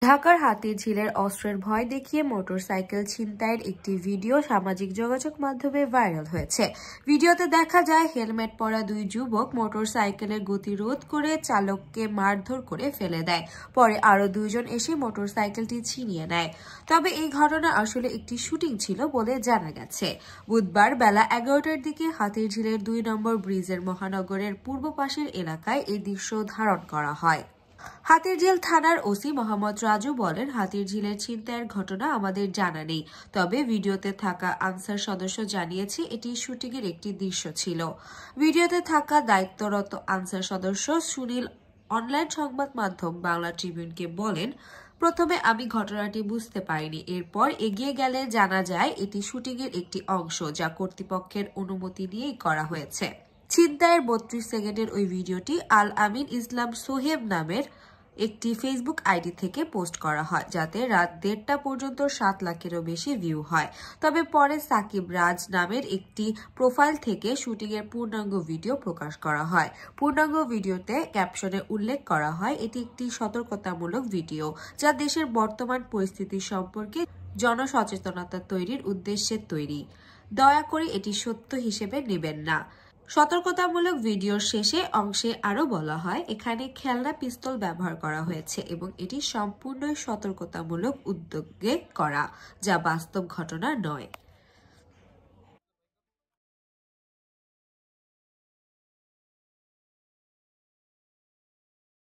ঢাকার হাতিরঝিলের অস্ত্রের ভয় দেখিয়ে মোটরসাইকেল ছিনতাইয়ের একটি ভিডিও সামাজিক যোগাযোগ মাধ্যমে ভাইরাল হয়েছে। ভিডিওতে দেখা যায় হেলমেট পরা দুই যুবক মোটরসাইকেলের গতিরোধ করে চালককে মারধর করে ফেলে দেয়। পরে আরো দুইজন এসে মোটরসাইকেলটি ছিনিয়ে নেয়। তবে এই ঘটনা আসলে একটি শুটিং ছিল বলে জানা গেছে। বুধবার বেলা 11টার দিকে হাতিরঝিলের 2 নম্বর ব্রিজের মহানগরের পূর্ব পাশের এলাকায় এই দৃশ্য ধারণ করা হয়। হাতিরঝিল থানার ওসি মোহাম্মদ রাজু বলেন, হাতিরঝিলের ছিনতাইয়ের ঘটনা আমাদের জানা নেই, তবে ভিডিওতে থাকা আনসার সদস্য জানিয়েছে এটি শুটিংয়ের একটি দৃশ্য ছিল। ভিডিওতে থাকা দায়িত্বরত আনসার সদস্য সুনীল অনলাইন সংবাদ মাধ্যম বাংলা ট্রিবিউনকে বলেন, প্রথমে আমি ঘটনাটি বুঝতে পারিনি, এরপর এগিয়ে গেলে জানা যায় এটি শুটিংয়ের একটি অংশ, যা কর্তৃপক্ষের অনুমতি নিয়েই করা হয়েছে। ছিনতাইয়ের 32 সেকেন্ডের ওই ভিডিওটি আল আমিন ইসলাম সোহেব নামের একটি ফেসবুক আইডি থেকে পোস্ট করা হয়, যাতে রাত 1:30 পর্যন্ত 7 লাখেরও বেশি ভিউ হয়। তবে পরে সাকিব রাজ নামের একটি প্রোফাইল থেকে শুটিংয়ের পূর্ণাঙ্গ ভিডিও প্রকাশ করা হয়। পূর্ণাঙ্গ ভিডিওতে ক্যাপশনে উল্লেখ করা হয়, এটি একটি সতর্কতামূলক ভিডিও, যা দেশের বর্তমান পরিস্থিতি সম্পর্কে জনসচেতনতা তৈরির উদ্দেশ্যে তৈরি। দয়া করে এটি সত্য হিসেবে নেবেন না। সতর্কতামূলক ভিডিওর শেষে অংশে আরও বলা হয়, এখানে খেলনা পিস্তল ব্যবহার করা হয়েছে এবং এটি সম্পূর্ণ সতর্কতামূলক উদ্যোগে করা, যা বাস্তব ঘটনা নয়।